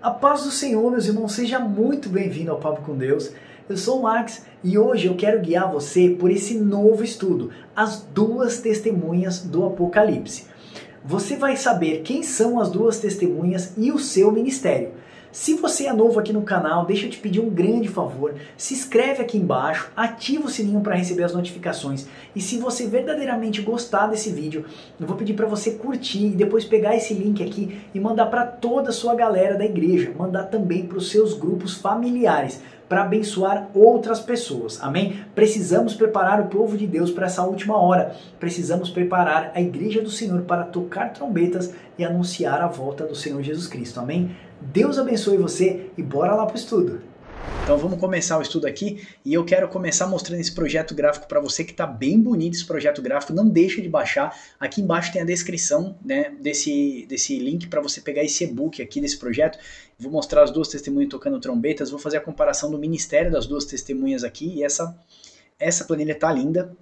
A paz do Senhor, meus irmãos, seja muito bem-vindo ao Papo com Deus. Eu sou o Max e hoje eu quero guiar você por esse novo estudo, as duas testemunhas do Apocalipse. Você vai saber quem são as duas testemunhas e o seu ministério. Se você é novo aqui no canal, deixa eu te pedir um grande favor, se inscreve aqui embaixo, ativa o sininho para receber as notificações e se você verdadeiramente gostar desse vídeo, eu vou pedir para você curtir e depois pegar esse link aqui e mandar para toda a sua galera da igreja, mandar também para os seus grupos familiares, para abençoar outras pessoas, amém? Precisamos preparar o povo de Deus para essa última hora, precisamos preparar a igreja do Senhor para tocar trombetas e anunciar a volta do Senhor Jesus Cristo, amém? Deus abençoe você e bora lá para o estudo! Então vamos começar o estudo aqui e eu quero começar mostrando esse projeto gráfico para você que está bem bonito esse projeto gráfico, não deixa de baixar, aqui embaixo tem a descrição, né, desse link para você pegar esse e-book aqui desse projeto, vou mostrar as duas testemunhas tocando trombetas, vou fazer a comparação do ministério das duas testemunhas aqui e essa planilha está linda.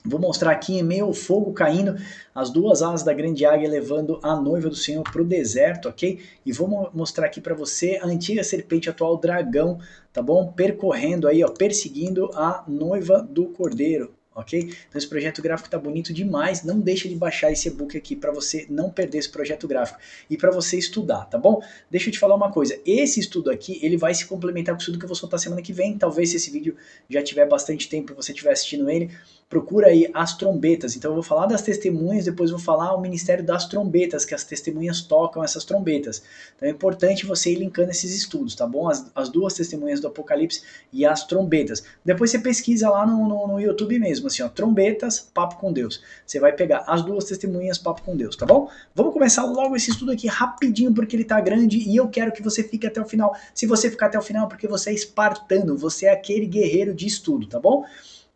Vou mostrar aqui em meio ao fogo caindo, as duas asas da grande águia levando a noiva do Senhor para o deserto, ok? E vou mostrar aqui para você a antiga serpente, atual dragão, tá bom? Percorrendo aí, ó, perseguindo a noiva do Cordeiro, ok? Então esse projeto gráfico tá bonito demais, não deixa de baixar esse e-book aqui para você não perder esse projeto gráfico e para você estudar, tá bom? Deixa eu te falar uma coisa, esse estudo aqui, ele vai se complementar com o estudo que eu vou soltar semana que vem, talvez se esse vídeo já tiver bastante tempo e você estiver assistindo ele, procura aí as trombetas, então eu vou falar das testemunhas, depois vou falar o ministério das trombetas, que as testemunhas tocam essas trombetas. Então é importante você ir linkando esses estudos, tá bom? As duas testemunhas do Apocalipse e as trombetas. Depois você pesquisa lá no YouTube mesmo, assim, ó, trombetas, papo com Deus. Você vai pegar as duas testemunhas, papo com Deus, tá bom? Vamos começar logo esse estudo aqui rapidinho, porque ele tá grande e eu quero que você fique até o final. Se você ficar até o final, porque você é espartano, você é aquele guerreiro de estudo, tá bom?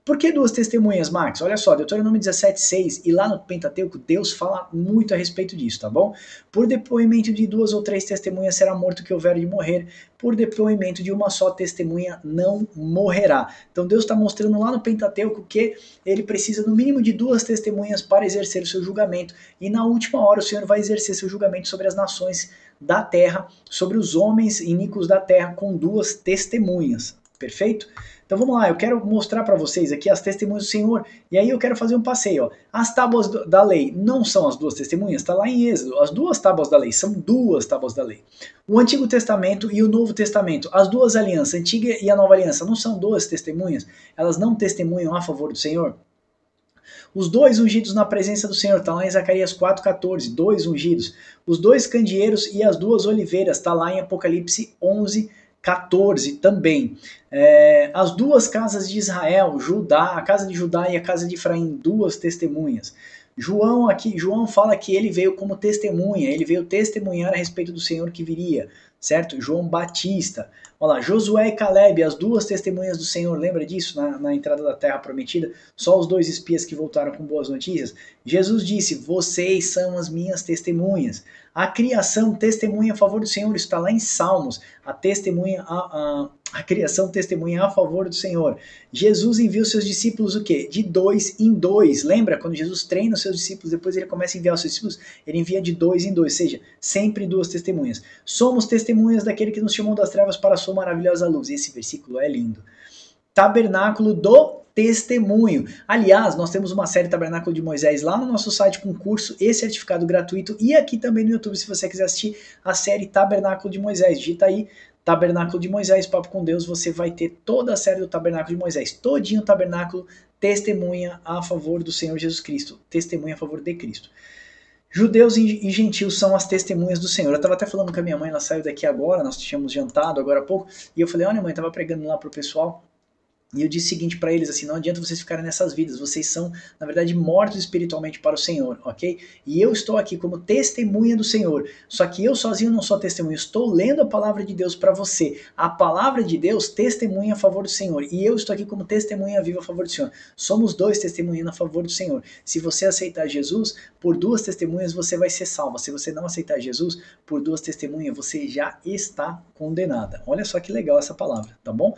Por que duas testemunhas, Max? Olha só, Deuteronômio 17:6 e lá no Pentateuco, Deus fala muito a respeito disso, tá bom? Por depoimento de duas ou três testemunhas será morto que houver de morrer, por depoimento de uma só testemunha não morrerá. Então Deus está mostrando lá no Pentateuco que ele precisa no mínimo de duas testemunhas para exercer o seu julgamento, e na última hora o Senhor vai exercer seu julgamento sobre as nações da terra, sobre os homens iníquos da terra com duas testemunhas, perfeito? Então vamos lá, eu quero mostrar para vocês aqui as testemunhas do Senhor, e aí eu quero fazer um passeio. Ó. As tábuas da lei não são as duas testemunhas? Está lá em Êxodo, as duas tábuas da lei, são duas tábuas da lei. O Antigo Testamento e o Novo Testamento, as duas alianças, a Antiga e a Nova Aliança, não são duas testemunhas? Elas não testemunham a favor do Senhor? Os dois ungidos na presença do Senhor, está lá em Zacarias 4,14, dois ungidos. Os dois candeeiros e as duas oliveiras, está lá em Apocalipse 11:14 também. As duas casas de Israel, Judá, a casa de Judá e a casa de Efraim, duas testemunhas. João fala que ele veio como testemunha, ele veio testemunhar a respeito do Senhor que viria, certo? João Batista. Olha lá, Josué e Caleb, as duas testemunhas do Senhor, lembra disso na entrada da terra prometida? Só os dois espias que voltaram com boas notícias. Jesus disse, vocês são as minhas testemunhas. A criação testemunha a favor do Senhor, isso está lá em Salmos. A criação testemunha a favor do Senhor. Jesus envia os seus discípulos o quê? De 2 em 2. Lembra? Quando Jesus treina os seus discípulos, depois ele começa a enviar os seus discípulos, ele envia de 2 em 2, ou seja, sempre duas testemunhas. Somos testemunhas daquele que nos chamou das trevas para a sua maravilhosa luz. Esse versículo é lindo. Tabernáculo do testemunho. Aliás, nós temos uma série Tabernáculo de Moisés lá no nosso site com curso e certificado gratuito e aqui também no YouTube se você quiser assistir a série Tabernáculo de Moisés. Digita aí Tabernáculo de Moisés, Papo com Deus, você vai ter toda a série do Tabernáculo de Moisés. Todinho o tabernáculo testemunha a favor do Senhor Jesus Cristo. Testemunha a favor de Cristo. Judeus e gentios são as testemunhas do Senhor. Eu estava até falando com a minha mãe, ela saiu daqui agora, nós tínhamos jantado agora há pouco, e eu falei, olha mãe, estava pregando lá pro pessoal, e eu disse o seguinte para eles, assim, não adianta vocês ficarem nessas vidas, vocês são, na verdade, mortos espiritualmente para o Senhor, ok? E eu estou aqui como testemunha do Senhor, só que eu sozinho não sou testemunha, estou lendo a palavra de Deus para você. A palavra de Deus testemunha a favor do Senhor, e eu estou aqui como testemunha viva a favor do Senhor. Somos dois testemunhando a favor do Senhor. Se você aceitar Jesus, por duas testemunhas você vai ser salvo. Se você não aceitar Jesus, por duas testemunhas você já está condenada. Olha só que legal essa palavra, tá bom?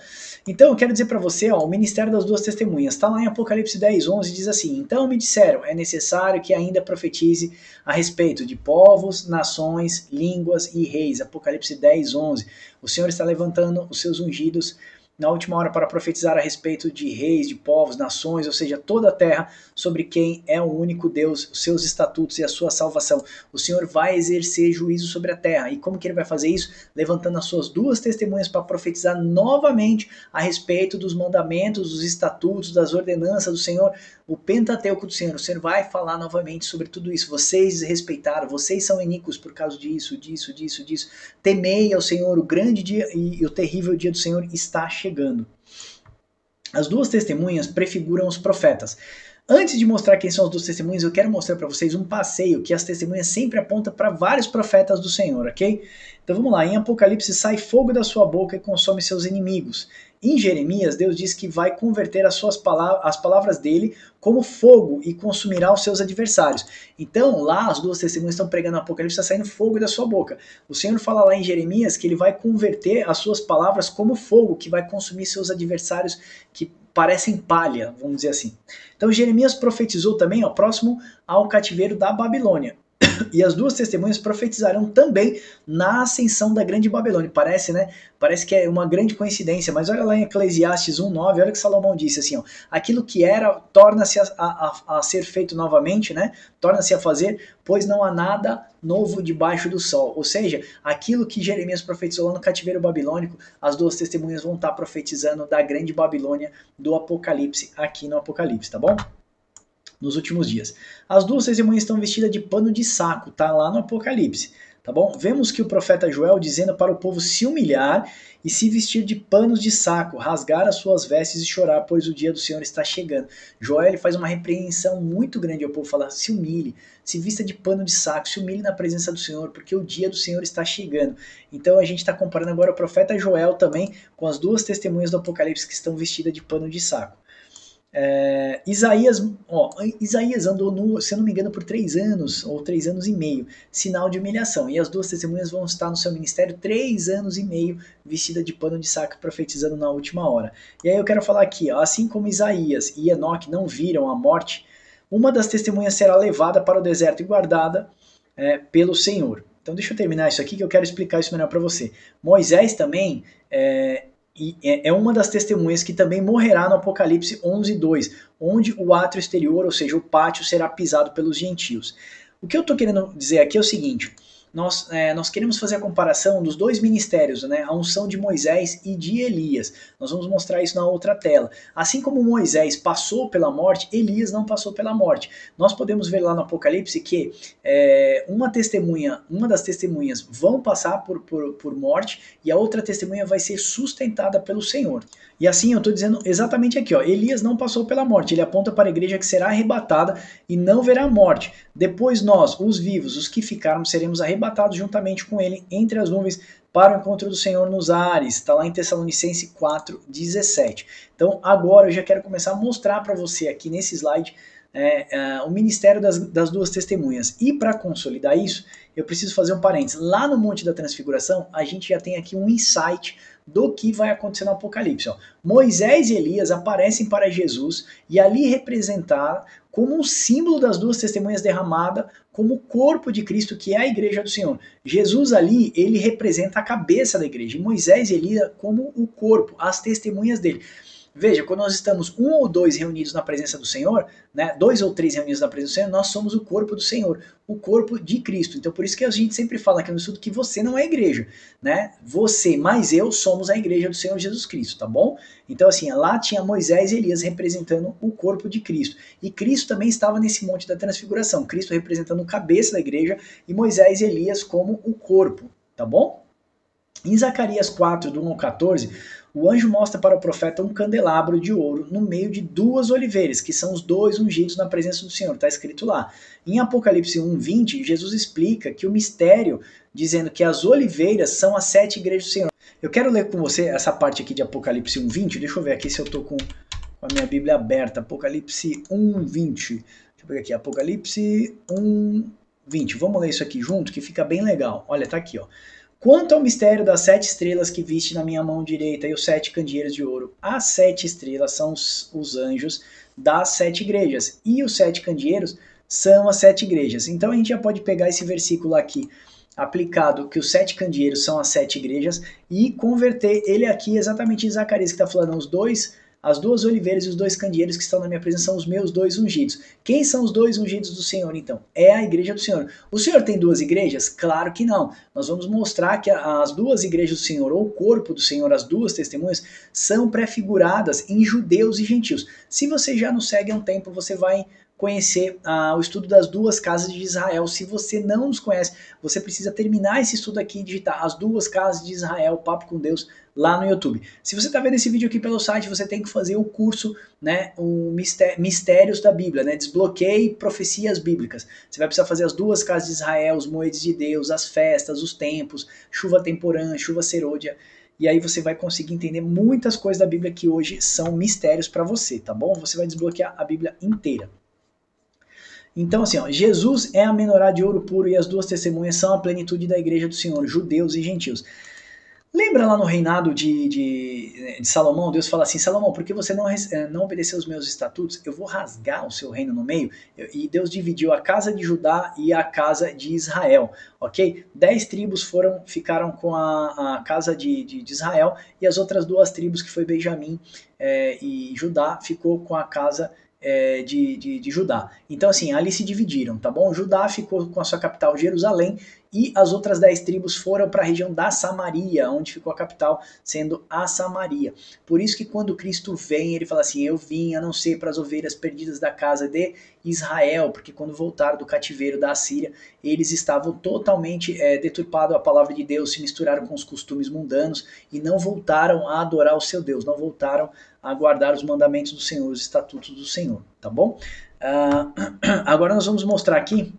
Então eu quero dizer para você, ó, o ministério das duas testemunhas, está lá em Apocalipse 10:11, diz assim: então me disseram, é necessário que ainda profetize a respeito de povos, nações, línguas e reis. Apocalipse 10:11. O Senhor está levantando os seus ungidos na última hora para profetizar a respeito de reis, de povos, nações, ou seja, toda a terra, sobre quem é o único Deus, os seus estatutos e a sua salvação. O Senhor vai exercer juízo sobre a terra. E como que ele vai fazer isso? Levantando as suas duas testemunhas para profetizar novamente a respeito dos mandamentos, dos estatutos, das ordenanças do Senhor, o Pentateuco do Senhor. O Senhor vai falar novamente sobre tudo isso. Vocês respeitaram, vocês são iníquos por causa disso. Temei ao Senhor, o grande dia e o terrível dia do Senhor está chegando. As duas testemunhas prefiguram os profetas. Antes de mostrar quem são as duas testemunhas, eu quero mostrar para vocês um passeio que as testemunhas sempre apontam para vários profetas do Senhor, ok? Então vamos lá, em Apocalipse sai fogo da sua boca e consome seus inimigos. Em Jeremias, Deus diz que vai converter as palavras dele como fogo e consumirá os seus adversários. Então, lá as duas testemunhas estão pregando no Apocalipse, está saindo fogo da sua boca. O Senhor fala lá em Jeremias que ele vai converter as suas palavras como fogo, que vai consumir seus adversários que parecem palha, vamos dizer assim. Então Jeremias profetizou também, ó, próximo ao cativeiro da Babilônia. E as duas testemunhas profetizarão também na ascensão da grande Babilônia. Parece, né? Parece que é uma grande coincidência, mas olha lá em Eclesiastes 1:9, olha o que Salomão disse assim, ó, aquilo que era torna-se a ser feito novamente, né? Torna-se a fazer, pois não há nada novo debaixo do sol. Ou seja, aquilo que Jeremias profetizou lá no cativeiro babilônico, as duas testemunhas vão estar profetizando da grande Babilônia do Apocalipse aqui no Apocalipse, tá bom? Nos últimos dias. As duas testemunhas estão vestidas de pano de saco, tá lá no Apocalipse, tá bom? Vemos que o profeta Joel dizendo para o povo se humilhar e se vestir de panos de saco, rasgar as suas vestes e chorar, pois o dia do Senhor está chegando. Joel ele faz uma repreensão muito grande ao povo, fala, se humilhe, se vista de pano de saco, se humilhe na presença do Senhor, porque o dia do Senhor está chegando. Então a gente está comparando agora o profeta Joel também com as duas testemunhas do Apocalipse que estão vestidas de pano de saco. Isaías andou, se eu não me engano, por 3 anos, ou 3 anos e meio, sinal de humilhação. E as duas testemunhas vão estar no seu ministério 3 anos e meio, vestida de pano de saco, profetizando na última hora. E aí eu quero falar aqui, ó, assim como Isaías e Enoque não viram a morte, uma das testemunhas será levada para o deserto e guardada pelo Senhor. Então deixa eu terminar isso aqui que eu quero explicar isso melhor para você. Moisés também é uma das testemunhas que também morrerá no Apocalipse 11:2, onde o átrio exterior, ou seja, o pátio, será pisado pelos gentios. O que eu estou querendo dizer aqui é o seguinte, nós queremos fazer a comparação dos dois ministérios, né, a unção de Moisés e de Elias. Nós vamos mostrar isso na outra tela. Assim como Moisés passou pela morte, Elias não passou pela morte. Nós podemos ver lá no Apocalipse que uma das testemunhas vão passar por morte e a outra testemunha vai ser sustentada pelo Senhor. E assim eu estou dizendo exatamente aqui, ó, Elias não passou pela morte, ele aponta para a igreja que será arrebatada e não verá morte. Depois nós, os vivos, os que ficarmos, seremos arrebatados juntamente com ele entre as nuvens para o encontro do Senhor nos ares. Está lá em Tessalonicenses 4:17. Então agora eu já quero começar a mostrar para você aqui nesse slide o ministério das duas testemunhas. E para consolidar isso, eu preciso fazer um parênteses. Lá no Monte da Transfiguração, a gente já tem aqui um insight do que vai acontecer no Apocalipse. Ó. Moisés e Elias aparecem para Jesus e ali representar como um símbolo das duas testemunhas derramada como o corpo de Cristo, que é a igreja do Senhor. Jesus ali, ele representa a cabeça da igreja, e Moisés e Elias como o corpo, as testemunhas dele. Veja, quando nós estamos 1 ou 2 reunidos na presença do Senhor, né, 2 ou 3 reunidos na presença do Senhor, nós somos o corpo do Senhor, o corpo de Cristo. Então por isso que a gente sempre fala aqui no estudo que você não é igreja, né? Você mais eu somos a igreja do Senhor Jesus Cristo, tá bom? Então assim, lá tinha Moisés e Elias representando o corpo de Cristo. E Cristo também estava nesse monte da transfiguração, Cristo representando o cabeça da igreja e Moisés e Elias como o corpo, tá bom? Em Zacarias 4, do 1 ao 14, o anjo mostra para o profeta um candelabro de ouro no meio de 2 oliveiras, que são os 2 ungidos na presença do Senhor, está escrito lá. Em Apocalipse 1:20, Jesus explica que o mistério, dizendo que as oliveiras são as 7 igrejas do Senhor. Eu quero ler com você essa parte aqui de Apocalipse 1:20, deixa eu ver aqui se eu estou com a minha Bíblia aberta, Apocalipse 1:20, deixa eu pegar aqui, Apocalipse 1:20, vamos ler isso aqui junto, que fica bem legal. Olha, tá aqui, ó. Quanto ao mistério das 7 estrelas que viste na minha mão direita e os 7 candeeiros de ouro, as 7 estrelas são os anjos das 7 igrejas, e os 7 candeeiros são as 7 igrejas. Então a gente já pode pegar esse versículo aqui, aplicado que os 7 candeeiros são as 7 igrejas, e converter ele aqui exatamente em Zacarias, que está falando as 2 oliveiras e os 2 candeeiros que estão na minha presença são os meus 2 ungidos. Quem são os 2 ungidos do Senhor, então? É a igreja do Senhor. O Senhor tem 2 igrejas? Claro que não. Nós vamos mostrar que as 2 igrejas do Senhor, ou o corpo do Senhor, as 2 testemunhas, são prefiguradas em judeus e gentios. Se você já nos segue há um tempo, você vai conhecer o estudo das 2 casas de Israel. Se você não nos conhece, você precisa terminar esse estudo aqui e digitar as 2 casas de Israel, Papo com Deus, lá no YouTube. Se você está vendo esse vídeo aqui pelo site, você tem que fazer o curso, né, o Mistérios da Bíblia, né, Desbloqueie Profecias Bíblicas. Você vai precisar fazer as 2 casas de Israel, os moedos de Deus, as festas, os tempos, chuva temporã, chuva serôdia. E aí você vai conseguir entender muitas coisas da Bíblia que hoje são mistérios para você, tá bom? Você vai desbloquear a Bíblia inteira. Então, assim, ó, Jesus é a menorá de ouro puro e as 2 testemunhas são a plenitude da igreja do Senhor, judeus e gentios. Lembra lá no reinado de Salomão, Deus fala assim, Salomão, por que você não obedeceu os meus estatutos? Eu vou rasgar o seu reino no meio. E Deus dividiu a casa de Judá e a casa de Israel, ok? 10 tribos ficaram com a casa de Israel, e as outras 2 tribos, que foi Benjamim e Judá, ficou com a casa de Judá. Então, assim, ali se dividiram, tá bom? Judá ficou com a sua capital, Jerusalém, e as outras 10 tribos foram para a região da Samaria, onde ficou a capital, sendo a Samaria. Por isso que quando Cristo vem, ele fala assim, eu vim a não ser para as ovelhas perdidas da casa de Israel, porque quando voltaram do cativeiro da Assíria, eles estavam totalmente deturpados a palavra de Deus, se misturaram com os costumes mundanos e não voltaram a adorar o seu Deus, não voltaram a guardar os mandamentos do Senhor, os estatutos do Senhor, tá bom? Agora nós vamos mostrar aqui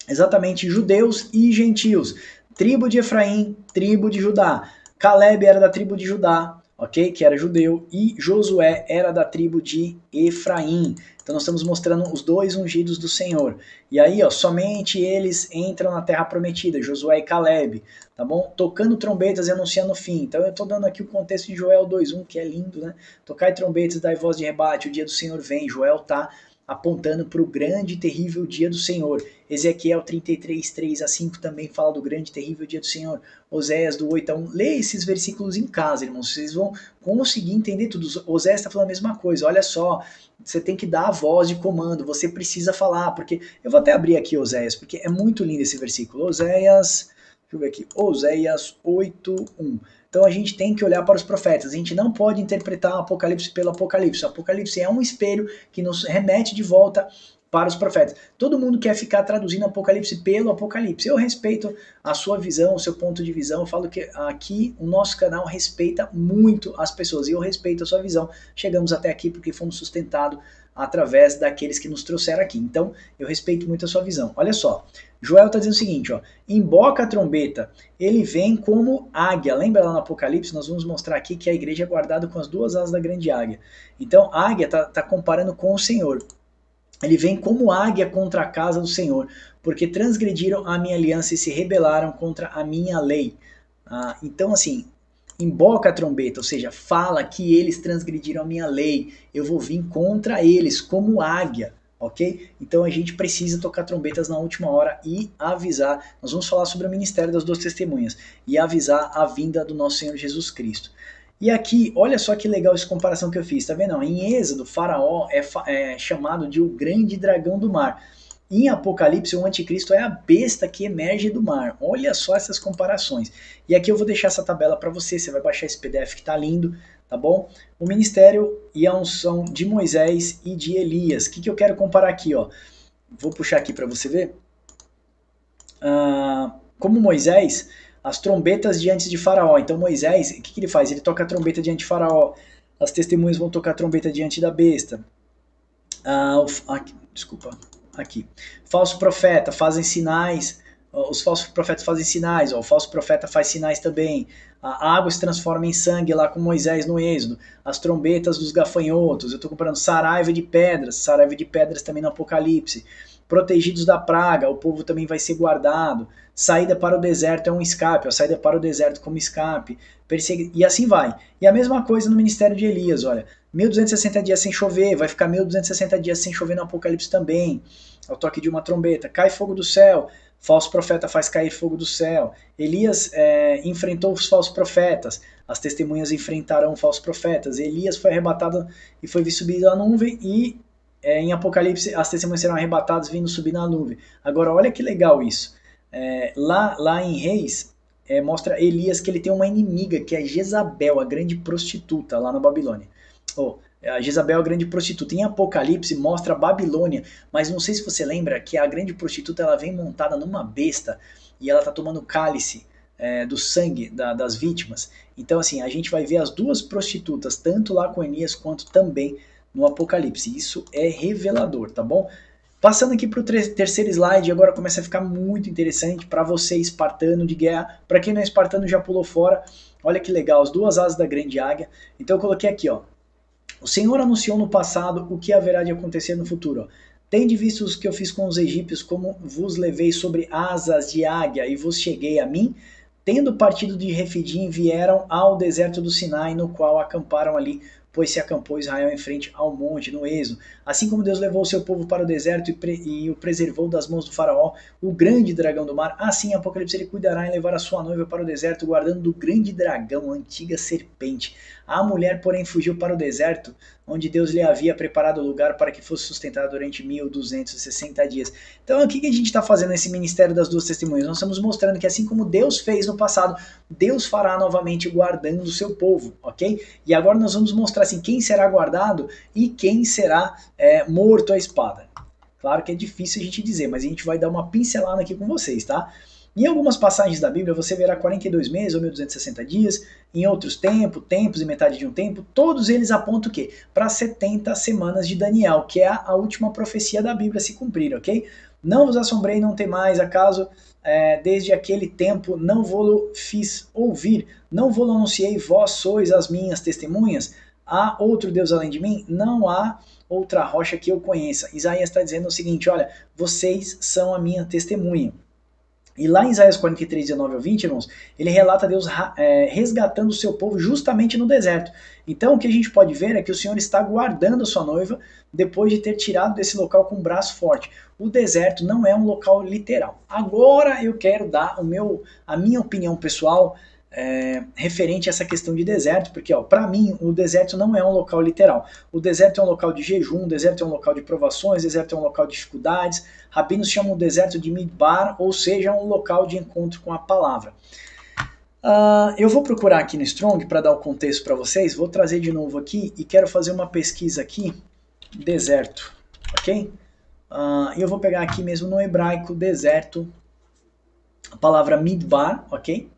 exatamente judeus e gentios. Tribo de Efraim, tribo de Judá. Caleb era da tribo de Judá, ok? Que era judeu. E Josué era da tribo de Efraim. Então nós estamos mostrando os 2 ungidos do Senhor. E aí, ó, somente eles entram na terra prometida, Josué e Caleb, tá bom? Tocando trombetas e anunciando o fim. Então eu estou dando aqui o contexto de Joel 2:1, que é lindo, né? Tocai trombetas, dai voz de rebate, o dia do Senhor vem. Joel está apontando para o grande e terrível dia do Senhor. Ezequiel 33:3-5 também fala do grande e terrível dia do Senhor. Oséias do 8:1. Lê esses versículos em casa, irmãos. Vocês vão conseguir entender tudo. Oséias está falando a mesma coisa. Olha só, você tem que dar a voz de comando. Você precisa falar, porque... Eu vou até abrir aqui Oséias, porque é muito lindo esse versículo. Oséias... Deixa eu ver aqui. Oséias 8:1. Então a gente tem que olhar para os profetas. A gente não pode interpretar o Apocalipse pelo Apocalipse. O Apocalipse é um espelho que nos remete de volta para os profetas. Todo mundo quer ficar traduzindo Apocalipse pelo Apocalipse. Eu respeito a sua visão, o seu ponto de visão. Eu falo que aqui o nosso canal respeita muito as pessoas. E eu respeito a sua visão. Chegamos até aqui porque fomos sustentados através daqueles que nos trouxeram aqui. Então, eu respeito muito a sua visão. Olha só, Joel está dizendo o seguinte, ó, emboca a trombeta, ele vem como águia. Lembra lá no Apocalipse? Nós vamos mostrar aqui que a igreja é guardada com as 2 asas da grande águia. Então, a águia está comparando com o Senhor. Ele vem como águia contra a casa do Senhor, porque transgrediram a minha aliança e se rebelaram contra a minha lei. Então, assim, emboca a trombeta, ou seja, fala que eles transgrediram a minha lei, eu vou vir contra eles como águia, ok? Então a gente precisa tocar trombetas na última hora e avisar, nós vamos falar sobre o ministério das 2 testemunhas, e avisar a vinda do nosso Senhor Jesus Cristo. E aqui, olha só que legal essa comparação que eu fiz, tá vendo? Em Êxodo, Faraó é chamado de o grande dragão do mar. Em Apocalipse, o anticristo é a besta que emerge do mar. Olha só essas comparações. E aqui eu vou deixar essa tabela para você. Você vai baixar esse PDF que está lindo, tá bom? O ministério e a unção de Moisés e de Elias. O que eu quero comparar aqui, ó? Vou puxar aqui para você ver. Como Moisés, as trombetas diante de Faraó. Então Moisés, o que ele faz? Ele toca a trombeta diante de Faraó. As testemunhas vão tocar a trombeta diante da besta. Aqui. Falso profeta fazem sinais, os falsos profetas fazem sinais, ó, o falso profeta faz sinais também. A água se transforma em sangue lá com Moisés no Êxodo. As trombetas dos gafanhotos, eu estou comparando saraiva de pedras também no Apocalipse. protegidos da praga, o povo também vai ser guardado. Saída para o deserto é um escape, a saída para o deserto como escape, e assim vai. E a mesma coisa no ministério de Elias, olha, 1260 dias sem chover, vai ficar 1260 dias sem chover no Apocalipse também, ao toque de uma trombeta, cai fogo do céu, falso profeta faz cair fogo do céu. Elias enfrentou os falsos profetas, as testemunhas enfrentarão falsos profetas. Elias foi arrebatado e foi subido à nuvem, e em Apocalipse as testemunhas serão arrebatadas vindo subir na nuvem. Agora olha que legal isso. Lá em Reis, mostra Elias que ele tem uma inimiga, que é Jezabel, a grande prostituta lá na Babilônia. A Jezabel, a grande prostituta. Em Apocalipse mostra a Babilônia, mas não sei se você lembra que a grande prostituta ela vem montada numa besta e ela está tomando cálice do sangue das vítimas. Então assim, a gente vai ver as duas prostitutas, tanto lá com Elias quanto também no Apocalipse. Isso é revelador, tá bom? Passando aqui para o terceiro slide, agora começa a ficar muito interessante para você, espartano de guerra. Para quem não é espartano, já pulou fora. Olha que legal, as duas asas da grande águia. Então eu coloquei aqui, ó. O Senhor anunciou no passado o que haverá de acontecer no futuro. Tende visto os que eu fiz com os egípcios, como vos levei sobre asas de águia e vos cheguei a mim. Tendo partido de Refidim, vieram ao deserto do Sinai, no qual acamparam ali, pois se acampou Israel em frente ao monte, no Êxodo. Assim como Deus levou o seu povo para o deserto e o preservou das mãos do faraó, o grande dragão do mar, assim Apocalipse ele cuidará em levar a sua noiva para o deserto, guardando do grande dragão, a antiga serpente. A mulher, porém, fugiu para o deserto, onde Deus lhe havia preparado o lugar para que fosse sustentada durante 1260 dias. Então, o que a gente está fazendo nesse ministério das duas testemunhas? Nós estamos mostrando que assim como Deus fez no passado, Deus fará novamente guardando o seu povo, ok? E agora nós vamos mostrar assim, quem será guardado e quem será morto à espada. Claro que é difícil a gente dizer, mas a gente vai dar uma pincelada aqui com vocês, tá? Em algumas passagens da Bíblia você verá 42 meses ou 1260 dias, em outros tempos e metade de um tempo, todos eles apontam o quê? Para 70 semanas de Daniel, que é a última profecia da Bíblia se cumprir, ok? Não vos assombrei, não temais, acaso desde aquele tempo não vou-lo fiz ouvir, não vou-lo anunciei, vós sois as minhas testemunhas? Há outro Deus além de mim? Não há outra rocha que eu conheça. Isaías está dizendo o seguinte, olha, vocês são a minha testemunha. E lá em Isaías 43, 19 ao 20, irmãos, ele relata Deus resgatando o seu povo justamente no deserto. Então o que a gente pode ver é que o Senhor está guardando a sua noiva depois de ter tirado desse local com um braço forte. O deserto não é um local literal. Agora eu quero dar a minha opinião pessoal referente a essa questão de deserto, porque para mim o deserto não é um local literal. O deserto é um local de jejum, o deserto é um local de provações, o deserto é um local de dificuldades. Rabinos chamam o deserto de Midbar, ou seja, um local de encontro com a palavra. Eu vou procurar aqui no Strong para dar o contexto para vocês, vou trazer de novo aqui e quero fazer uma pesquisa aqui, deserto, ok? Eu vou pegar aqui mesmo no hebraico, deserto, a palavra Midbar, ok?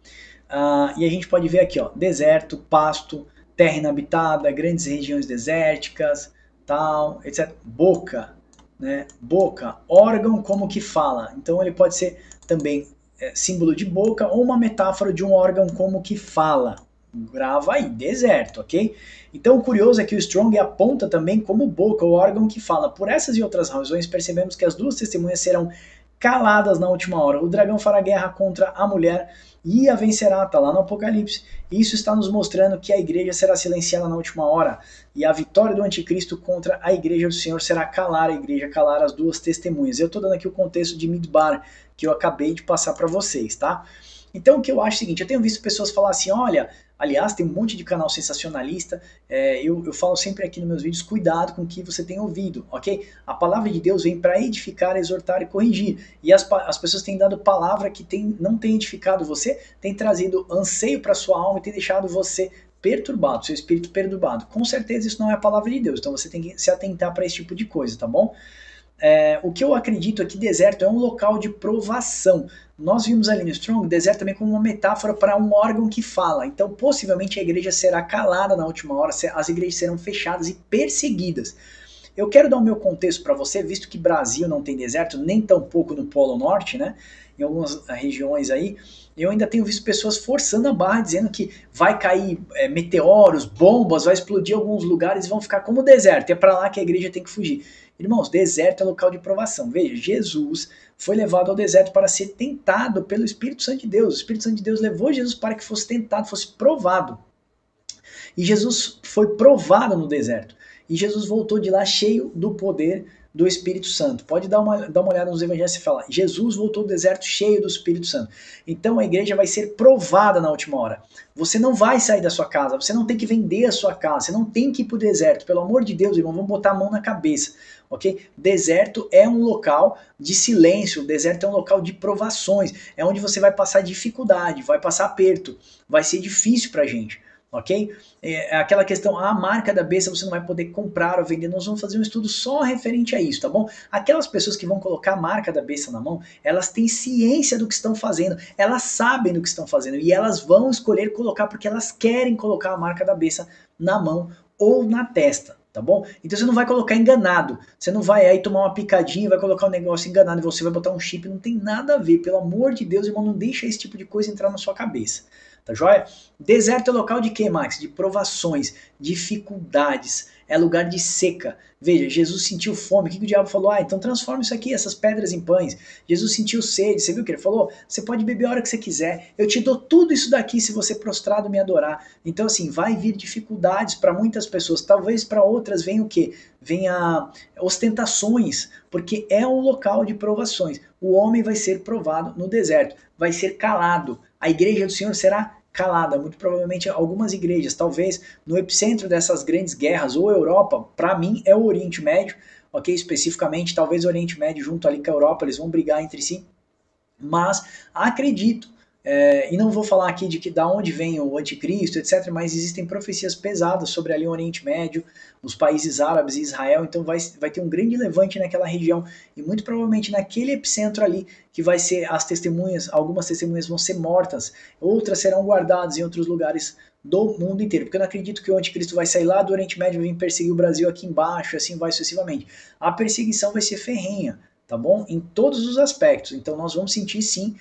E a gente pode ver aqui, ó, deserto, pasto, terra inabitada, grandes regiões desérticas, tal, etc. Boca, né? Boca, órgão como que fala. Então ele pode ser também símbolo de boca ou uma metáfora de um órgão como que fala. Grava aí, deserto, ok? Então o curioso é que o Strong aponta também como boca, o órgão que fala. Por essas e outras razões, percebemos que as duas testemunhas serão caladas na última hora. O dragão fará guerra contra a mulher e a vencerá, está lá no Apocalipse. Isso está nos mostrando que a igreja será silenciada na última hora. E a vitória do anticristo contra a igreja do Senhor será calar a igreja, calar as duas testemunhas. Eu estou dando aqui o contexto de Midbar, que eu acabei de passar para vocês, tá? Então o que eu acho é o seguinte, eu tenho visto pessoas falar assim, olha, aliás, tem um monte de canal sensacionalista, eu falo sempre aqui nos meus vídeos, cuidado com o que você tem ouvido, ok? A palavra de Deus vem para edificar, exortar e corrigir, e as pessoas têm dado palavra que não tem edificado você, tem trazido anseio para sua alma e tem deixado você perturbado, seu espírito perturbado. Com certeza isso não é a palavra de Deus, então você tem que se atentar para esse tipo de coisa, tá bom? O que eu acredito é que deserto é um local de provação. Nós vimos ali no Strong deserto também como uma metáfora para um órgão que fala. Então possivelmente a igreja será calada na última hora, as igrejas serão fechadas e perseguidas. Eu quero dar o meu contexto para você, visto que Brasil não tem deserto, nem tampouco no Polo Norte, né? Em algumas regiões aí, eu ainda tenho visto pessoas forçando a barra, dizendo que vai cair meteoros, bombas, vai explodir alguns lugares e vão ficar como deserto, é para lá que a igreja tem que fugir. Irmãos, deserto é local de provação. Veja, Jesus foi levado ao deserto para ser tentado pelo Espírito Santo de Deus. O Espírito Santo de Deus levou Jesus para que fosse tentado, fosse provado. E Jesus foi provado no deserto. E Jesus voltou de lá cheio do poder do Espírito Santo. Pode dar uma olhada nos evangelhos e falar. Jesus voltou do deserto cheio do Espírito Santo. Então a igreja vai ser provada na última hora. Você não vai sair da sua casa, você não tem que vender a sua casa, você não tem que ir para o deserto. Pelo amor de Deus, irmão, vamos botar a mão na cabeça. Ok? Deserto é um local de silêncio, o deserto é um local de provações, é onde você vai passar dificuldade, vai passar aperto, vai ser difícil pra gente. Ok? É aquela questão, a marca da besta você não vai poder comprar ou vender, nós vamos fazer um estudo só referente a isso, tá bom? Aquelas pessoas que vão colocar a marca da besta na mão, elas têm ciência do que estão fazendo, elas sabem do que estão fazendo e elas vão escolher colocar porque elas querem colocar a marca da besta na mão ou na testa, tá bom? Então você não vai colocar enganado, você não vai aí tomar uma picadinha e vai colocar um negócio enganado e você vai botar um chip, não tem nada a ver, pelo amor de Deus, irmão, não deixa esse tipo de coisa entrar na sua cabeça. Tá joia? Deserto é local de quê, Max? De provações, dificuldades, é lugar de seca. Veja, Jesus sentiu fome, o que o diabo falou? Ah, então transforma isso aqui, essas pedras em pães. Jesus sentiu sede, você viu o que ele falou? Você pode beber a hora que você quiser, eu te dou tudo isso daqui se você prostrado me adorar. Então assim, vai vir dificuldades para muitas pessoas, talvez para outras venha o quê? Venha ostentações, porque é um local de provações. O homem vai ser provado no deserto, vai ser calado. A igreja do Senhor será calada, muito provavelmente algumas igrejas, talvez no epicentro dessas grandes guerras, ou Europa, para mim é o Oriente Médio, ok? Especificamente, talvez o Oriente Médio junto ali com a Europa, eles vão brigar entre si, mas acredito, e não vou falar aqui de que da onde vem o anticristo, etc., mas existem profecias pesadas sobre ali o Oriente Médio, os países árabes e Israel, então vai ter um grande levante naquela região, e muito provavelmente naquele epicentro ali, que vai ser as testemunhas, algumas testemunhas vão ser mortas, outras serão guardadas em outros lugares do mundo inteiro, porque eu não acredito que o anticristo vai sair lá do Oriente Médio e vir perseguir o Brasil aqui embaixo, assim vai sucessivamente. A perseguição vai ser ferrenha, tá bom? Em todos os aspectos, então nós vamos sentir sim,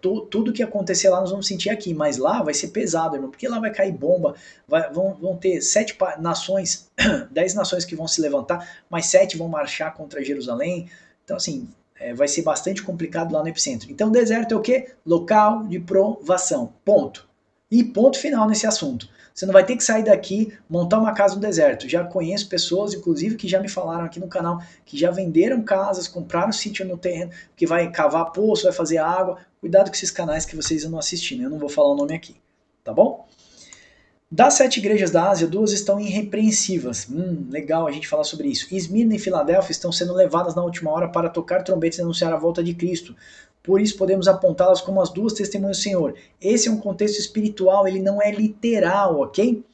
tudo que acontecer lá nós vamos sentir aqui, mas lá vai ser pesado, irmão, porque lá vai cair bomba, vão ter 7 nações, 10 nações que vão se levantar, mas 7 vão marchar contra Jerusalém, então assim, vai ser bastante complicado lá no epicentro. Então deserto é o quê? Local de provação, ponto. E ponto final nesse assunto. Você não vai ter que sair daqui, montar uma casa no deserto. Já conheço pessoas, inclusive, que já me falaram aqui no canal, que já venderam casas, compraram sítio no terreno, que vai cavar poço, vai fazer água. Cuidado com esses canais que vocês não assistindo, eu não vou falar o nome aqui, tá bom? Das 7 igrejas da Ásia, 2 estão irrepreensíveis. Legal a gente falar sobre isso. Esmirna e Filadélfia estão sendo levadas na última hora para tocar trombetas e anunciar a volta de Cristo. Por isso podemos apontá-las como as 2 testemunhas do Senhor. Esse é um contexto espiritual, ele não é literal, ok?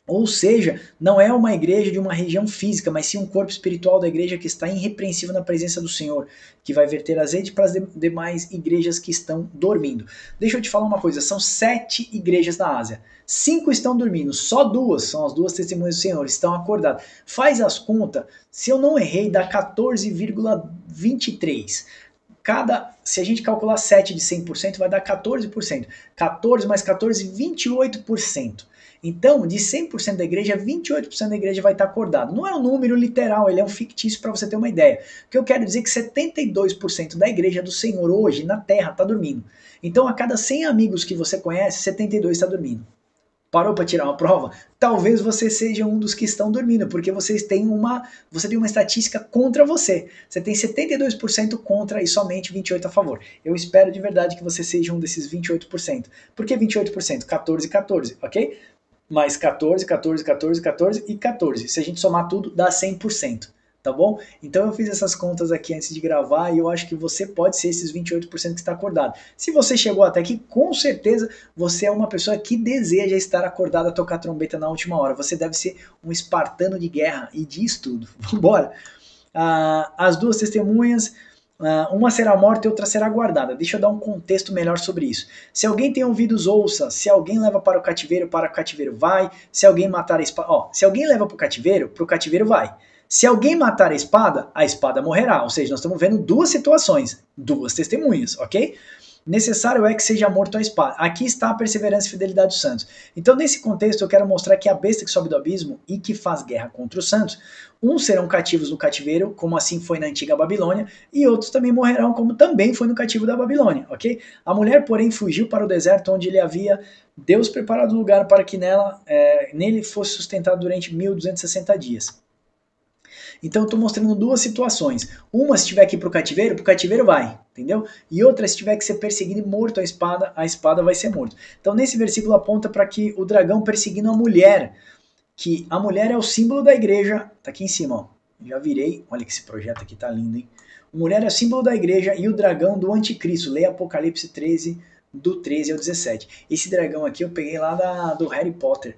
Ou seja, não é uma igreja de uma região física, mas sim um corpo espiritual da igreja que está irrepreensível na presença do Senhor, que vai verter azeite para as demais igrejas que estão dormindo. Deixa eu te falar uma coisa, são 7 igrejas da Ásia. 5 estão dormindo, só 2 são as 2 testemunhas do Senhor, estão acordadas. Faz as contas, se eu não errei, dá 14,23. Se a gente calcular 7 de 100%, vai dar 14%. 14 mais 14, 28%. Então, de 100% da igreja, 28% da igreja vai estar acordado. Não é um número literal, ele é um fictício para você ter uma ideia. O que eu quero dizer é que 72% da igreja do Senhor hoje, na Terra, está dormindo. Então, a cada 100 amigos que você conhece, 72 está dormindo. Parou para tirar uma prova? Talvez você seja um dos que estão dormindo, porque você tem uma estatística contra você. Você tem 72% contra e somente 28% a favor. Eu espero de verdade que você seja um desses 28%. Por que 28%? 14, 14, ok? Mais 14, 14, 14, 14 e 14. Se a gente somar tudo, dá 100%. Tá bom? Então eu fiz essas contas aqui antes de gravar e eu acho que você pode ser esses 28% que está acordado. Se você chegou até aqui, com certeza você é uma pessoa que deseja estar acordada a tocar trombeta na última hora. Você deve ser um espartano de guerra e de estudo. Vambora! As 2 testemunhas, uma será morta e outra será guardada. Deixa eu dar um contexto melhor sobre isso. Se alguém tem ouvidos, ouça. Se alguém leva para o cativeiro vai. Se alguém matar a espada... se alguém leva para o cativeiro vai. Se alguém matar a espada morrerá. Ou seja, nós estamos vendo 2 situações, 2 testemunhas, ok? necessário é que seja morto a espada. Aqui está a perseverança e fidelidade dos santos. Então, nesse contexto, eu quero mostrar que a besta que sobe do abismo e que faz guerra contra os santos, uns serão cativos no cativeiro, como assim foi na antiga Babilônia, e outros também morrerão, como também foi no cativo da Babilônia, ok? A mulher, porém, fugiu para o deserto, onde ele havia Deus preparado lugar para que nele fosse sustentado durante 1260 dias. Então eu estou mostrando duas situações. Uma, se tiver que ir pro cativeiro vai, entendeu? E outra, se tiver que ser perseguido e morto a espada vai ser morto. Então nesse versículo aponta para que o dragão perseguindo a mulher, que a mulher é o símbolo da igreja, tá aqui em cima, ó. Já virei, olha que esse projeto aqui tá lindo, hein? A mulher é o símbolo da igreja e o dragão do anticristo. Leia Apocalipse 13, do 13 ao 17. Esse dragão aqui eu peguei lá do Harry Potter.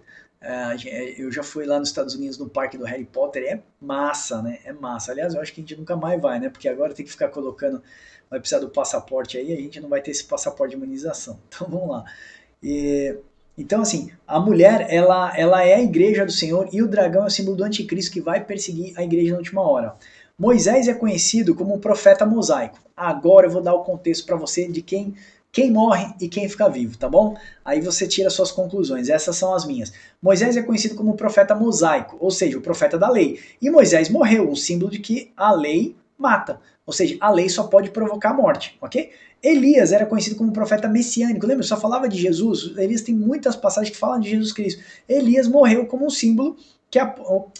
Eu já fui lá nos Estados Unidos no parque do Harry Potter, é massa, né? É massa. Aliás, eu acho que a gente nunca mais vai, né? Porque agora tem que ficar colocando, vai precisar do passaporte aí, a gente não vai ter esse passaporte de imunização. Então vamos lá. Então, assim, a mulher, ela é a igreja do Senhor e o dragão é o símbolo do anticristo que vai perseguir a igreja na última hora. Moisés é conhecido como o profeta mosaico. Agora eu vou dar o contexto para você de quem morre e quem fica vivo, tá bom? Aí você tira suas conclusões, essas são as minhas. Moisés é conhecido como o profeta mosaico, ou seja, o profeta da lei. E Moisés morreu, um símbolo de que a lei mata, ou seja, a lei só pode provocar a morte, ok? Elias era conhecido como profeta messiânico, lembra? Só falava de Jesus. Elias tem muitas passagens que falam de Jesus Cristo. Elias morreu como um símbolo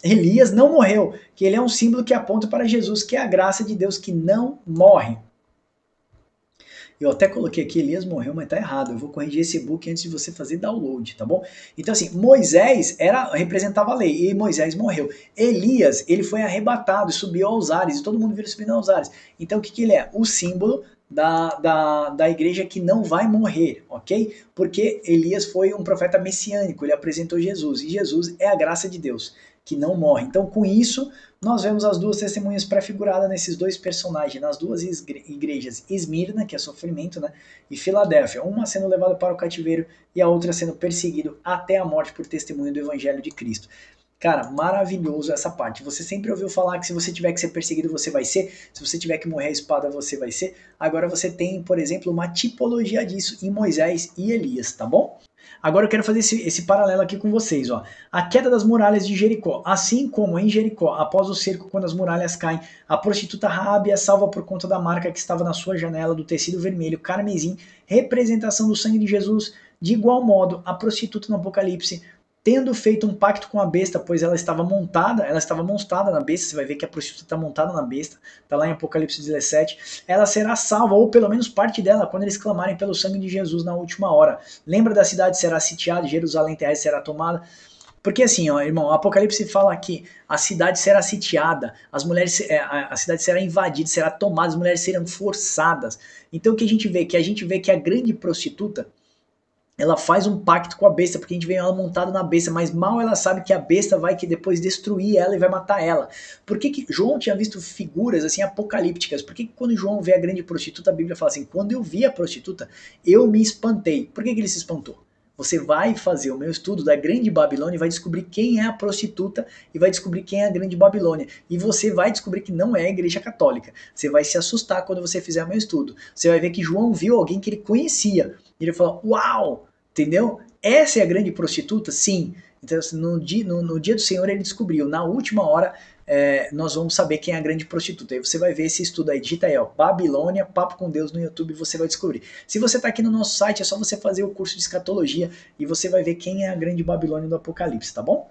Elias não morreu, que ele é um símbolo que aponta para Jesus, que é a graça de Deus que não morre. Eu até coloquei aqui, Elias morreu, mas tá errado. Eu vou corrigir esse book antes de você fazer download, tá bom? Então assim, Moisés representava a lei e Moisés morreu. Elias, ele foi arrebatado e subiu aos ares, e todo mundo viu ele subindo aos ares. Então o que ele é? O símbolo da igreja que não vai morrer, ok? Porque Elias foi um profeta messiânico, ele apresentou Jesus, e Jesus é a graça de Deus, que não morre. Então com isso, nós vemos as duas testemunhas prefiguradas nesses dois personagens, nas duas igrejas, Esmirna, que é sofrimento, né, e Filadélfia, uma sendo levada para o cativeiro e a outra sendo perseguido até a morte por testemunho do evangelho de Cristo. Cara, maravilhoso essa parte. Você sempre ouviu falar que se você tiver que ser perseguido, você vai ser. Se você tiver que morrer a espada, você vai ser. Agora você tem, por exemplo, uma tipologia disso em Moisés e Elias, tá bom? Agora eu quero fazer esse paralelo aqui com vocês, ó. A queda das muralhas de Jericó. Assim como em Jericó, após o cerco, quando as muralhas caem, a prostituta Raabe é salva por conta da marca que estava na sua janela do tecido vermelho carmesim, representação do sangue de Jesus. De igual modo, a prostituta no Apocalipse, tendo feito um pacto com a besta, pois ela estava montada na besta, você vai ver que a prostituta está montada na besta, está lá em Apocalipse 17, ela será salva, ou pelo menos parte dela, quando eles clamarem pelo sangue de Jesus na última hora. Lembra da cidade será sitiada, Jerusalém terrestre será tomada? Porque assim, ó, irmão, o Apocalipse fala que a cidade será sitiada, a cidade será invadida, será tomada, as mulheres serão forçadas. Então o que a gente vê? Que a gente vê que a grande prostituta, ela faz um pacto com a besta, porque a gente vê ela montada na besta, mas mal ela sabe que a besta vai que depois destruir ela e vai matar ela. Por que João tinha visto figuras assim apocalípticas? Por que quando João vê a grande prostituta, a Bíblia fala assim, quando eu vi a prostituta, eu me espantei. Por que ele se espantou? Você vai fazer o meu estudo da grande Babilônia e vai descobrir quem é a prostituta e vai descobrir quem é a grande Babilônia. E você vai descobrir que não é a igreja católica. Você vai se assustar quando você fizer o meu estudo. Você vai ver que João viu alguém que ele conhecia. E ele falou, uau! Entendeu? Essa é a grande prostituta? Sim. Então, no dia do Senhor ele descobriu. Na última hora, nós vamos saber quem é a grande prostituta. Aí você vai ver esse estudo aí. Digita aí, ó, Babilônia, Papo com Deus no YouTube, você vai descobrir. Se você está aqui no nosso site, é só você fazer o curso de escatologia e você vai ver quem é a grande Babilônia do Apocalipse, tá bom?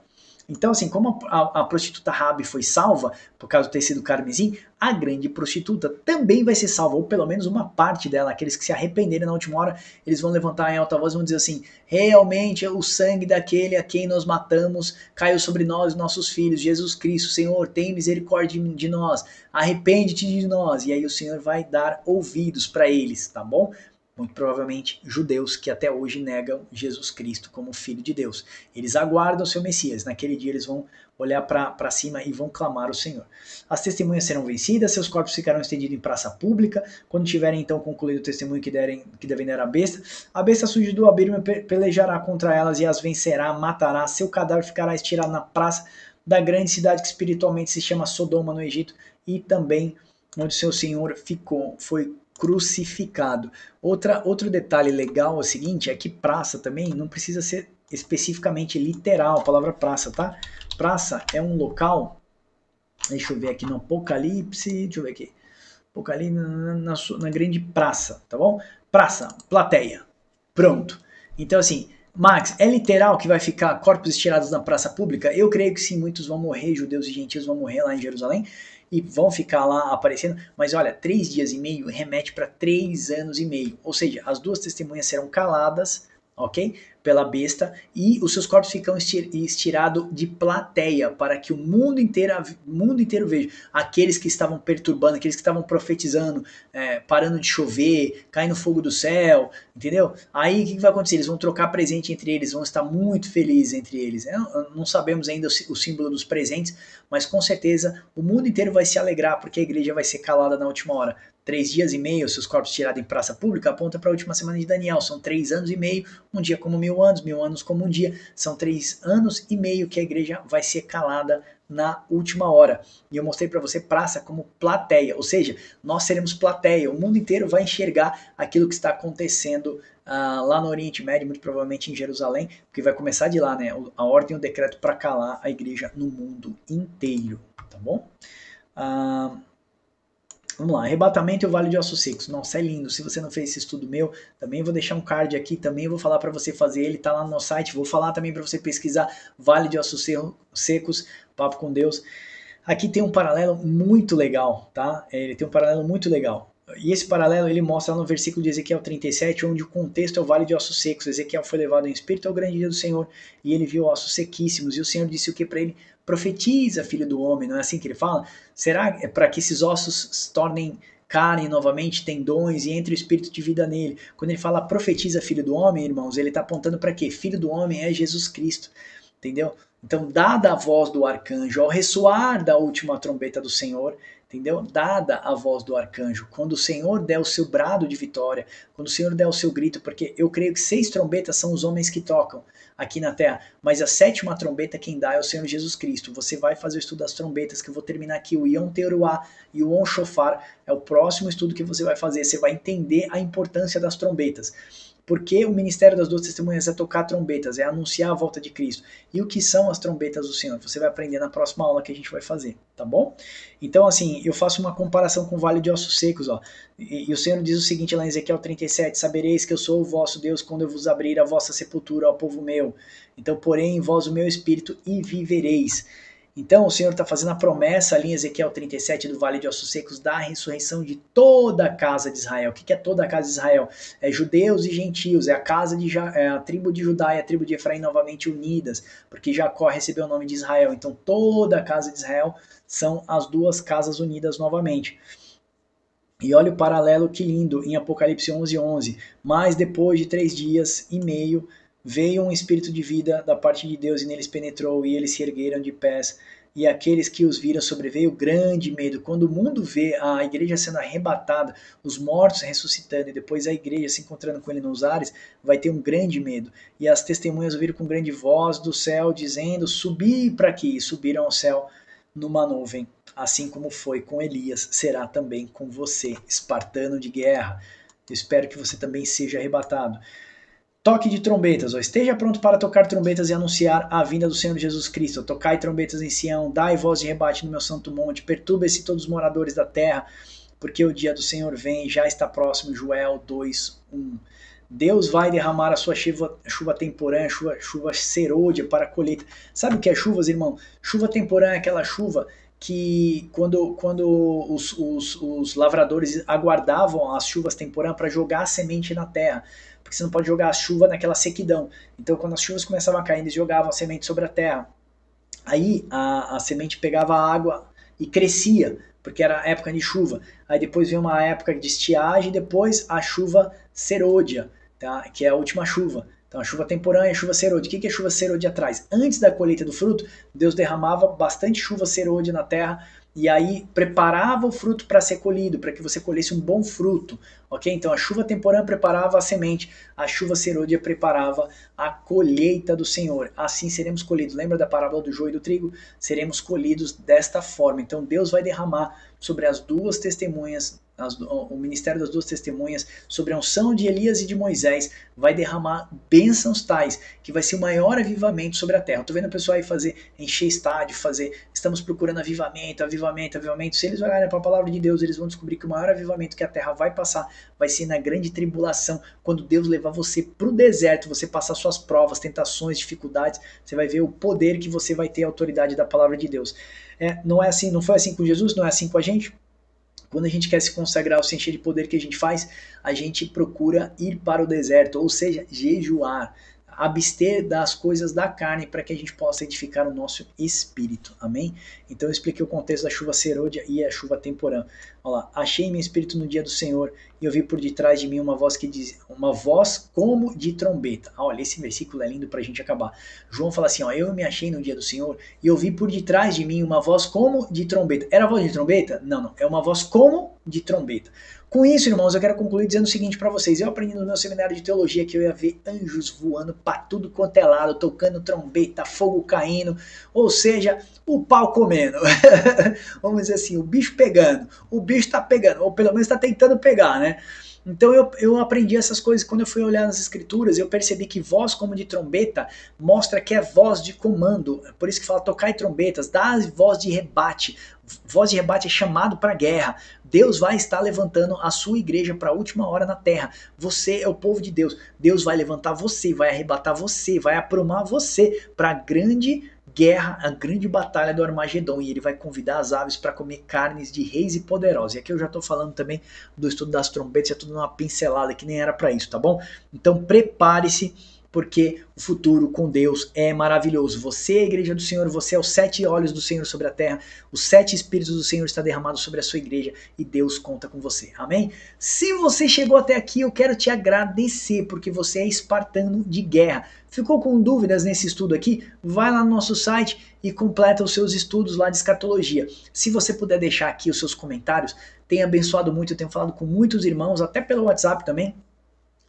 Então, assim, como a prostituta Raabe foi salva por causa do tecido carmesim, a grande prostituta também vai ser salva, ou pelo menos uma parte dela. Aqueles que se arrependerem na última hora, eles vão levantar em alta voz e vão dizer assim, realmente o sangue daquele a quem nós matamos caiu sobre nós e nossos filhos, Jesus Cristo, Senhor, tem misericórdia de nós, arrepende-te de nós. E aí o Senhor vai dar ouvidos para eles, tá bom? Muito provavelmente judeus que até hoje negam Jesus Cristo como Filho de Deus. Eles aguardam o seu Messias. Naquele dia eles vão olhar para cima e vão clamar ao Senhor. As testemunhas serão vencidas, seus corpos ficarão estendidos em praça pública. Quando tiverem então concluído o testemunho que devem dar à besta, a besta surge do abismo e pelejará contra elas e as vencerá, matará. Seu cadáver ficará estirado na praça da grande cidade que espiritualmente se chama Sodoma no Egito e também onde seu Senhor foi crucificado. Outro detalhe legal é o seguinte, é que praça também não precisa ser especificamente literal, a palavra praça, tá? Praça é um local, deixa eu ver aqui no Apocalipse, deixa eu ver aqui, Apocalipse na grande praça, tá bom? Praça, plateia, pronto. Então assim, Max, é literal que vai ficar corpos estirados na praça pública? Eu creio que sim, muitos vão morrer, judeus e gentios vão morrer lá em Jerusalém, e vão ficar lá aparecendo, mas olha, 3 dias e meio remete para 3 anos e meio, ou seja, as duas testemunhas serão caladas, ok? Pela besta, e os seus corpos ficam estirados de plateia, para que o mundo inteiro veja. Aqueles que estavam perturbando, aqueles que estavam profetizando, parando de chover, caindo fogo do céu, entendeu? Aí o que vai acontecer? Eles vão trocar presente entre eles, vão estar muito felizes entre eles. Não sabemos ainda o símbolo dos presentes, mas com certeza o mundo inteiro vai se alegrar, porque a igreja vai ser calada na última hora. 3 dias e meio, seus corpos tirados em praça pública, aponta para a última semana de Daniel. São 3 anos e meio, um dia como 1000 anos como um dia. São 3 anos e meio que a igreja vai ser calada na última hora. E eu mostrei para você praça como plateia, ou seja, nós seremos plateia. O mundo inteiro vai enxergar aquilo que está acontecendo lá no Oriente Médio, muito provavelmente em Jerusalém, porque vai começar de lá, né? A ordem e o decreto para calar a igreja no mundo inteiro, tá bom? Vamos lá, arrebatamento e o Vale de Ossos Secos. Nossa, é lindo. Se você não fez esse estudo meu, também vou deixar um card aqui, também vou falar para você fazer ele, tá lá no nosso site. Vou falar também para você pesquisar Vale de Ossos Secos, Papo com Deus. Aqui tem um paralelo muito legal, tá? Ele tem um paralelo muito legal. E esse paralelo ele mostra lá no versículo de Ezequiel 37, onde o contexto é o Vale de Ossos Secos. Ezequiel foi levado em espírito ao grande dia do Senhor, e ele viu ossos sequíssimos, e o Senhor disse o que para ele? Profetiza, filho do homem, não é assim que ele fala? Será para que esses ossos se tornem carne novamente, tendões, e entre o espírito de vida nele? Quando ele fala profetiza, filho do homem, irmãos, ele está apontando para quê? Filho do homem é Jesus Cristo, entendeu? Então, dada a voz do arcanjo, ao ressoar da última trombeta do Senhor, entendeu? Dada a voz do arcanjo, quando o Senhor der o seu brado de vitória, quando o Senhor der o seu grito, porque eu creio que 6 trombetas são os homens que tocam aqui na terra, mas a 7ª trombeta quem dá é o Senhor Jesus Cristo. Você vai fazer o estudo das trombetas, que eu vou terminar aqui, o Yom Teruah e o On Shofar, é o próximo estudo que você vai fazer, você vai entender a importância das trombetas. Porque o ministério das duas testemunhas é tocar trombetas, é anunciar a volta de Cristo. E o que são as trombetas do Senhor? Você vai aprender na próxima aula que a gente vai fazer, tá bom? Então, assim, eu faço uma comparação com o Vale de Ossos Secos, ó. E o Senhor diz o seguinte lá em Ezequiel 37, sabereis que eu sou o vosso Deus quando eu vos abrir a vossa sepultura, ó povo meu. Então, porém, em vós o meu espírito e vivereis. Então o Senhor está fazendo a promessa ali em Ezequiel 37 do Vale de Ossos Secos da ressurreição de toda a casa de Israel. O que é toda a casa de Israel? É judeus e gentios, é a tribo de Judá e a tribo de Efraim novamente unidas, porque Jacó recebeu o nome de Israel. Então toda a casa de Israel são as duas casas unidas novamente. E olha o paralelo que lindo em Apocalipse 11:11. Mas depois de 3 dias e meio veio um espírito de vida da parte de Deus e neles penetrou, e eles se ergueram de pés, e aqueles que os viram sobreveio grande medo. Quando o mundo vê a igreja sendo arrebatada, os mortos ressuscitando, e depois a igreja se encontrando com ele nos ares, vai ter um grande medo. E as testemunhas ouviram com grande voz do céu, dizendo, subi para aqui, e subiram ao céu numa nuvem. Assim como foi com Elias, será também com você, espartano de guerra. Eu espero que você também seja arrebatado. Toque de trombetas, ó. Esteja pronto para tocar trombetas e anunciar a vinda do Senhor Jesus Cristo. Tocai trombetas em Sião, dai voz de rebate no meu santo monte, perturbe-se todos os moradores da terra, porque o dia do Senhor vem, já está próximo. Joel 2:1. Deus vai derramar a sua chuva temporã, chuva serôdia para a colheita. Sabe o que é chuvas, irmão? Chuva temporã é aquela chuva que quando os lavradores aguardavam as chuvas temporã para jogar a semente na terra, porque você não pode jogar a chuva naquela sequidão. Então, quando as chuvas começavam a cair, eles jogavam a semente sobre a terra. Aí a semente pegava a água e crescia, porque era a época de chuva. Aí depois veio uma época de estiagem e depois a chuva serôdia, tá? Que é a última chuva. Então a chuva temporã e a chuva serôdia. O que a chuva serôdia traz? Antes da colheita do fruto, Deus derramava bastante chuva serôdia na terra e aí preparava o fruto para ser colhido, para que você colhesse um bom fruto, ok? Então a chuva temporã preparava a semente, a chuva serôdia preparava a colheita do Senhor. Assim seremos colhidos. Lembra da parábola do joio e do trigo? Seremos colhidos desta forma. Então Deus vai derramar sobre as duas testemunhas o ministério das duas testemunhas, sobre a unção de Elias e de Moisés, vai derramar bênçãos tais, que vai ser o maior avivamento sobre a terra. Eu tô vendo o pessoal aí encher estádio, estamos procurando avivamento. Se eles olharem para a palavra de Deus, eles vão descobrir que o maior avivamento que a terra vai passar vai ser na grande tribulação, quando Deus levar você para o deserto, você passar suas provas, tentações, dificuldades, você vai ver o poder que você vai ter, a autoridade da palavra de Deus. Não é assim, não foi assim com Jesus, não é assim com a gente? Quando a gente quer se consagrar ou se encher de poder, que a gente faz? A gente procura ir para o deserto, ou seja, jejuar, abster das coisas da carne para que a gente possa edificar o nosso espírito, amém? Então eu expliquei o contexto da chuva serôdia e a chuva temporã. Olha lá, achei meu espírito no dia do Senhor e ouvi por detrás de mim uma voz que diz, uma voz como de trombeta. Olha, esse versículo é lindo para a gente acabar. João fala assim, ó, eu me achei no dia do Senhor e ouvi por detrás de mim uma voz como de trombeta. Era a voz de trombeta? Não, é uma voz como de trombeta. Com isso, irmãos, eu quero concluir dizendo o seguinte para vocês. Eu aprendi no meu seminário de teologia que eu ia ver anjos voando para tudo quanto é lado, tocando trombeta, fogo caindo, ou seja, o pau comendo. Vamos dizer assim, o bicho pegando. O bicho tá pegando, ou pelo menos está tentando pegar, né? Então eu aprendi essas coisas quando eu fui olhar nas escrituras, eu percebi que voz como de trombeta mostra que é voz de comando, por isso que fala tocai trombetas, dá voz de rebate. Voz de rebate é chamado para a guerra. Deus vai estar levantando a sua igreja para a última hora na terra. Você é o povo de Deus. Deus vai levantar você, vai arrebatar você, vai aprumar você para a grande guerra, a grande batalha do Armagedon, e ele vai convidar as aves para comer carnes de reis e poderosos. E aqui eu já estou falando também do estudo das trombetas, já estou dando uma pincelada que nem era para isso, tá bom? Então prepare-se, porque o futuro com Deus é maravilhoso. Você é a igreja do Senhor, você é os 7 olhos do Senhor sobre a terra, os 7 espíritos do Senhor está derramado sobre a sua igreja e Deus conta com você. Amém? Se você chegou até aqui, eu quero te agradecer, porque você é espartano de guerra. Ficou com dúvidas nesse estudo aqui? Vai lá no nosso site e completa os seus estudos lá de escatologia. Se você puder deixar aqui os seus comentários, tem abençoado muito, eu tenho falado com muitos irmãos, até pelo WhatsApp também.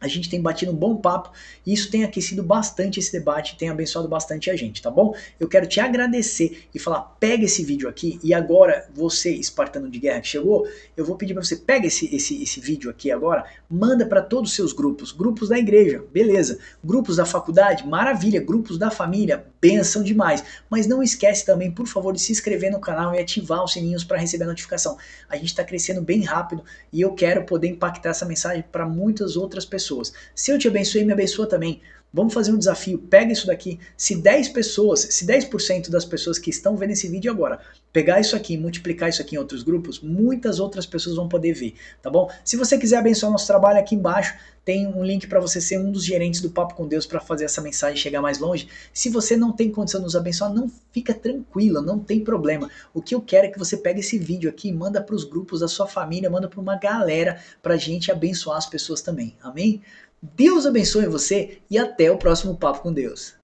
A gente tem batido um bom papo e isso tem aquecido bastante esse debate, tem abençoado bastante a gente, tá bom? Eu quero te agradecer e falar, pega esse vídeo aqui e agora, você, espartano de guerra que chegou, eu vou pedir para você, pega esse vídeo aqui agora, manda para todos os seus grupos da igreja, beleza, grupos da faculdade, maravilha, grupos da família, bênção demais, mas não esquece também, por favor, de se inscrever no canal e ativar os sininhos para receber a notificação. A gente está crescendo bem rápido e eu quero poder impactar essa mensagem para muitas outras pessoas. Se eu te abençoei, me abençoa também. Vamos fazer um desafio, pega isso daqui, se 10% das pessoas que estão vendo esse vídeo agora, pegar isso aqui e multiplicar isso aqui em outros grupos, muitas outras pessoas vão poder ver, tá bom? Se você quiser abençoar nosso trabalho, aqui embaixo tem um link para você ser um dos gerentes do Papo com Deus para fazer essa mensagem chegar mais longe. Se você não tem condição de nos abençoar, não fica tranquilo, não tem problema. O que eu quero é que você pegue esse vídeo aqui e manda para os grupos da sua família, manda para uma galera para a gente abençoar as pessoas também, amém? Deus abençoe você e até o próximo Papo com Deus.